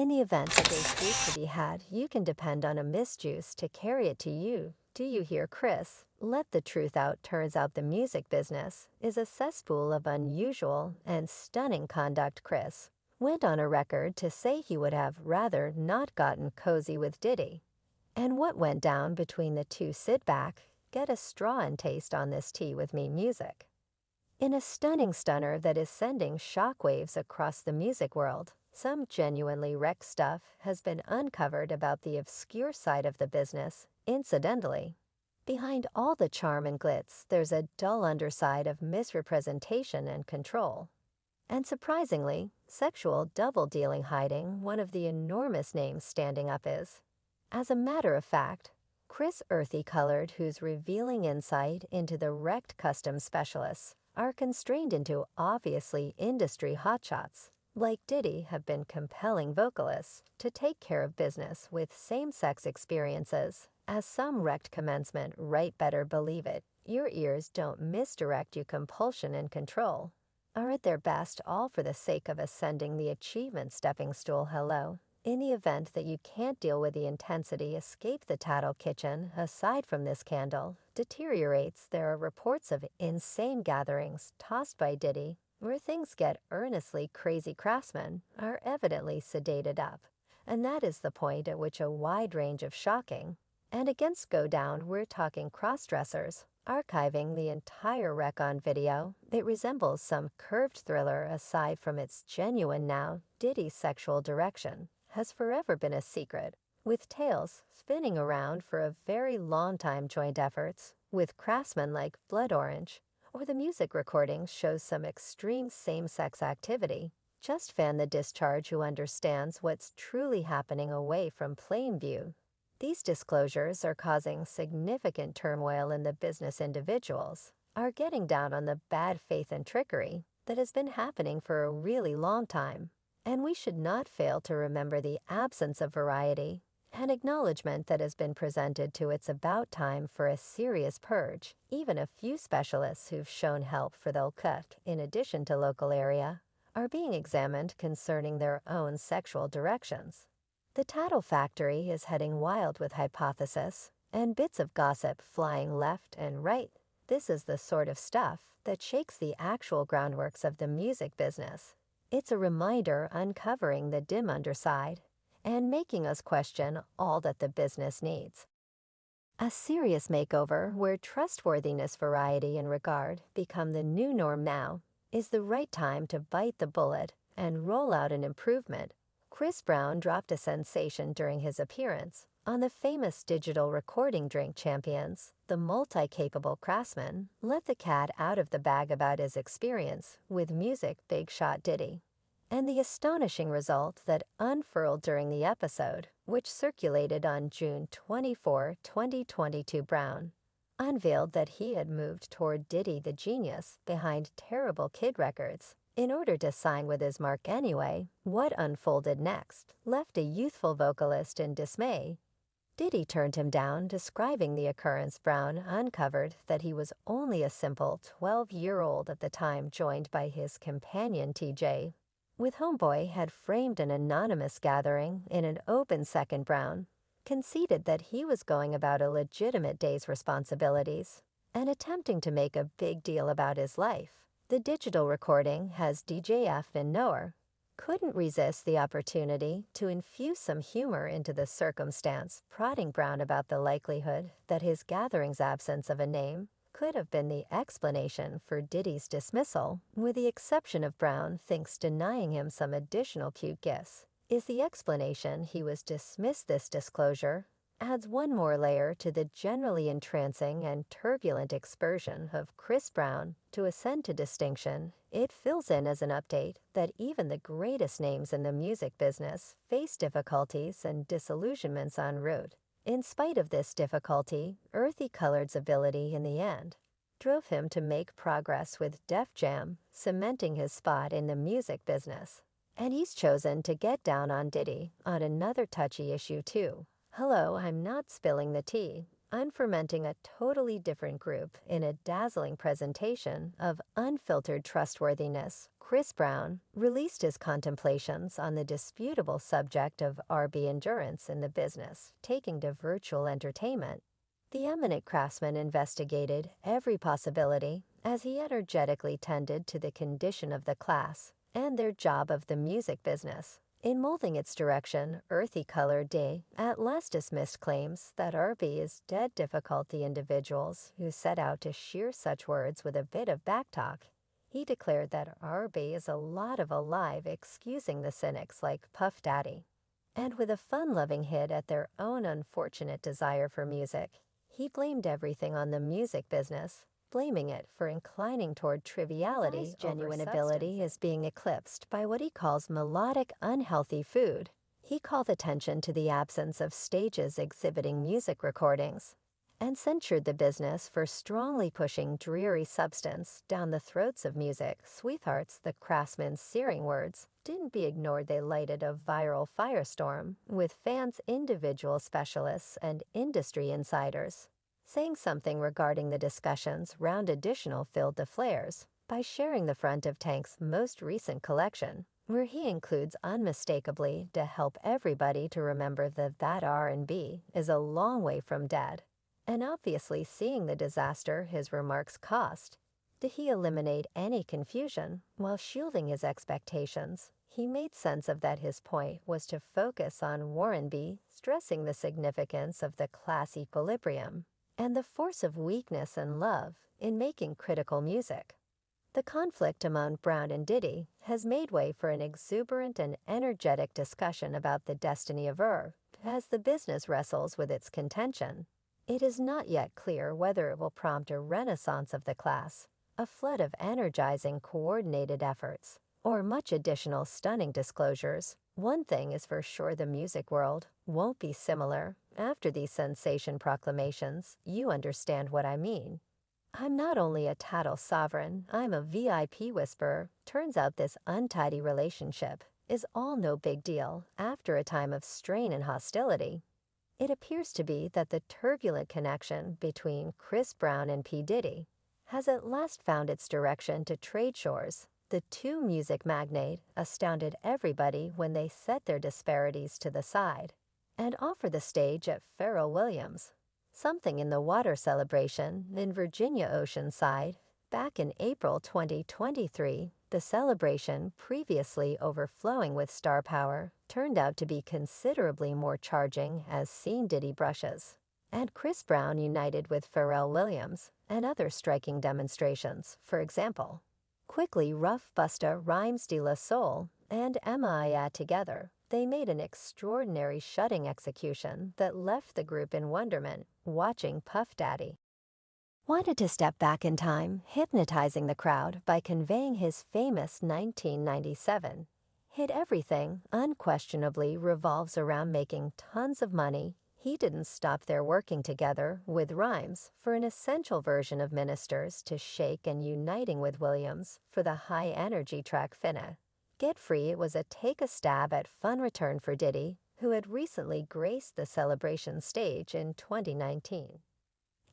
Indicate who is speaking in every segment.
Speaker 1: In the event that there's juice to be had, you can depend on a misjuice to carry it to you. Do you hear, Chris? Let the truth out. Turns out the music business is a cesspool of unusual and stunning conduct. Chris went on a record to say he would have rather not gotten cozy with Diddy. And what went down between the two? Sit back, get a straw and taste on this tea with me music. In a stunning stunner that is sending shockwaves across the music world, some genuinely wrecked stuff has been uncovered about the obscure side of the business, incidentally. Behind all the charm and glitz, there's a dull underside of misrepresentation and control. And surprisingly, sexual double-dealing hiding one of the enormous names standing up is. As a matter of fact, Chris Earthy-colored, whose revealing insight into the wrecked custom specialists are constrained into obviously industry hotshots, like Diddy, have been compelling vocalists to take care of business with same-sex experiences, as some wrecked commencement right better believe it. Your ears don't misdirect you. Compulsion and control are at their best, all for the sake of ascending the achievement stepping stool. Hello. In the event that you can't deal with the intensity, escape the tattle kitchen. Aside from this candle deteriorates, there are reports of insane gatherings tossed by Diddy, where things get earnestly crazy. Craftsmen are evidently sedated up, and that is the point at which a wide range of shocking and against go down. We're talking cross-dressers archiving the entire wreck on video. It resembles some curved thriller. Aside from its genuine now, Diddy's sexual direction has forever been a secret, with tales spinning around for a very long time. Joint efforts with craftsmen like Blood Orange, or the music recordings shows some extreme same-sex activity. Just fan the discharge who understands what's truly happening away from plain view. These disclosures are causing significant turmoil in the business. Individuals are getting down on the bad faith and trickery that has been happening for a really long time. And we should not fail to remember the absence of variety and acknowledgement that has been presented to. It's about time for a serious purge. Even a few specialists who've shown help for they'll cut, in addition to local area, are being examined concerning their own sexual directions. The tattle factory is heading wild with hypothesis and bits of gossip flying left and right. This is the sort of stuff that shakes the actual groundworks of the music business. It's a reminder uncovering the dim underside and making us question all that the business needs. A serious makeover where trustworthiness, variety, and regard become the new norm. Now is the right time to bite the bullet and roll out an improvement. Chris Brown dropped a sensation during his appearance on the famous digital recording Drink Champions. The multi-capable craftsman let the cat out of the bag about his experience with music big shot Diddy, and the astonishing result that unfurled during the episode, which circulated on June 24, 2022. Brown unveiled that he had moved toward Diddy, the genius behind Terrible Kid Records, in order to sign with his mark. Anyway, what unfolded next left a youthful vocalist in dismay. Diddy turned him down, describing the occurrence. Brown uncovered that he was only a simple 12-year-old at the time, joined by his companion TJ. With Homeboy had framed an anonymous gathering in an open second. Brown conceded that he was going about a legitimate day's responsibilities and attempting to make a big deal about his life. The digital recording has DJF and Noah couldn't resist the opportunity to infuse some humor into the circumstance, prodding Brown about the likelihood that his gathering's absence of a name could have been the explanation for Diddy's dismissal. With the exception of Brown thinks denying him some additional cute gifts is the explanation he was dismissed. This disclosure adds one more layer to the generally entrancing and turbulent excursion of Chris Brown to ascend to distinction. It fills in as an update that even the greatest names in the music business face difficulties and disillusionments en route. In spite of this difficulty, Earthy-colored's ability in the end drove him to make progress with Def Jam, cementing his spot in the music business. And he's chosen to get down on Diddy on another touchy issue too. Hello, I'm not spilling the tea. unfermenting a totally different group in a dazzling presentation of unfiltered trustworthiness. Chris Brown released his contemplations on the disputable subject of R&B endurance in the business, taking to virtual entertainment. The eminent craftsman investigated every possibility as he energetically tended to the condition of the class and their job of the music business. In molding its direction, Earthy Color Day at last dismissed claims that R&B is dead difficulty individuals who set out to shear such words with a bit of backtalk. He declared that R&B is a lot of alive, excusing the cynics like Puff Daddy. And with a fun-loving hit at their own unfortunate desire for music, he blamed everything on the music business, blaming it for inclining toward triviality. His genuine ability is being eclipsed by what he calls melodic, unhealthy food. He called attention to the absence of stages exhibiting music recordings, and censured the business for strongly pushing dreary substance down the throats of music. Sweethearts, the craftsman's searing words, didn't be ignored. They lighted a viral firestorm, with fans, individual specialists, and industry insiders saying something regarding the discussions round additional filled the flares by sharing the front of Tank's most recent collection, where he includes unmistakably to help everybody to remember that R&B is a long way from dead. And obviously seeing the disaster his remarks cost, did he eliminate any confusion while shielding his expectations? He made sense of that. His point was to focus on Warren B, stressing the significance of the class equilibrium and the force of weakness and love in making critical music. The conflict among Brown and Diddy has made way for an exuberant and energetic discussion about the destiny of R&B as the business wrestles with its contention. It is not yet clear whether it will prompt a renaissance of the class, a flood of energizing coordinated efforts, or much additional stunning disclosures. One thing is for sure: the music world won't be similar after these sensation proclamations. You understand what I mean. I'm not only a tattle sovereign, I'm a VIP whisperer. Turns out this untidy relationship is all no big deal after a time of strain and hostility. It appears to be that the turbulent connection between Chris Brown and P. Diddy has at last found its direction to trade shores. The two music magnates astounded everybody when they set their disparities to the side and offered the stage at Pharrell Williams' Something in the Water celebration in Virginia Oceanside back in April 2023. The celebration, previously overflowing with star power, turned out to be considerably more charging as seen Diddy brushes and Chris Brown united with Pharrell Williams, and other striking demonstrations. For example, quickly Rough Busta Rhymes De La Soul and M.I.A. together, they made an extraordinary shutting execution that left the group in wonderment, watching Puff Daddy wanted to step back in time, hypnotizing the crowd by conveying his famous 1997 hit. Everything unquestionably revolves around making tons of money. He didn't stop there, working together with Rhymes for an essential version of Ministers to Shake and uniting with Williams for the high-energy track Finna Get Free. It was a take a stab at fun return for Diddy, who had recently graced the celebration stage in 2019.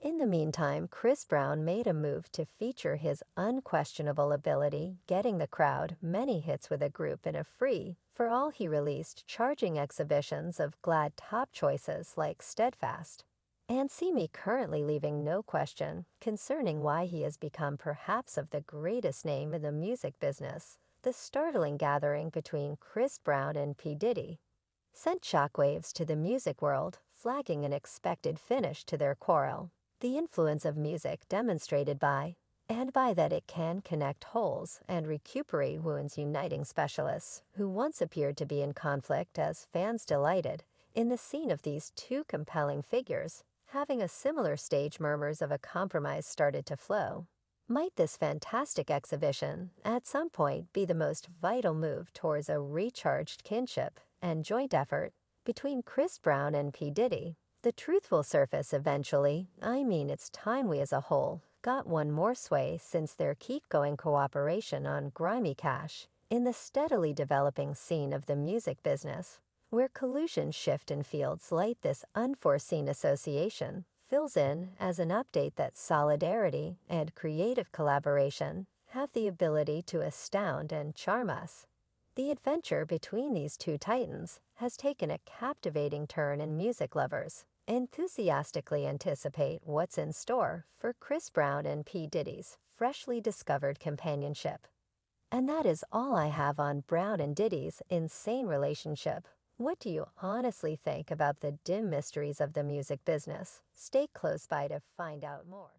Speaker 1: In the meantime, Chris Brown made a move to feature his unquestionable ability, getting the crowd many hits with a group in a free-for-all. He released charging exhibitions of Glad top choices like Steadfast and See Me, currently leaving no question concerning why he has become perhaps of the greatest name in the music business. The startling gathering between Chris Brown and P. Diddy sent shockwaves to the music world, flagging an expected finish to their quarrel. The influence of music demonstrated by that it can connect holes and recuperate wounds, uniting specialists who once appeared to be in conflict as fans delighted in the scene of these two compelling figures having a similar stage. Murmurs of a compromise started to flow. Might this fantastic exhibition at some point be the most vital move towards a recharged kinship and joint effort between Chris Brown and P. Diddy? The truth will surface eventually. It's time we as a whole got one more sway since their keep-going cooperation on Grimy Cash in the steadily developing scene of the music business, where collusion shift and fields light this unforeseen association fills in as an update that solidarity and creative collaboration have the ability to astound and charm us. The adventure between these two titans has taken a captivating turn, and music lovers enthusiastically anticipate what's in store for Chris Brown and P. Diddy's freshly discovered companionship. And that is all I have on Brown and Diddy's insane relationship. What do you honestly think about the dim mysteries of the music business? Stay close by to find out more.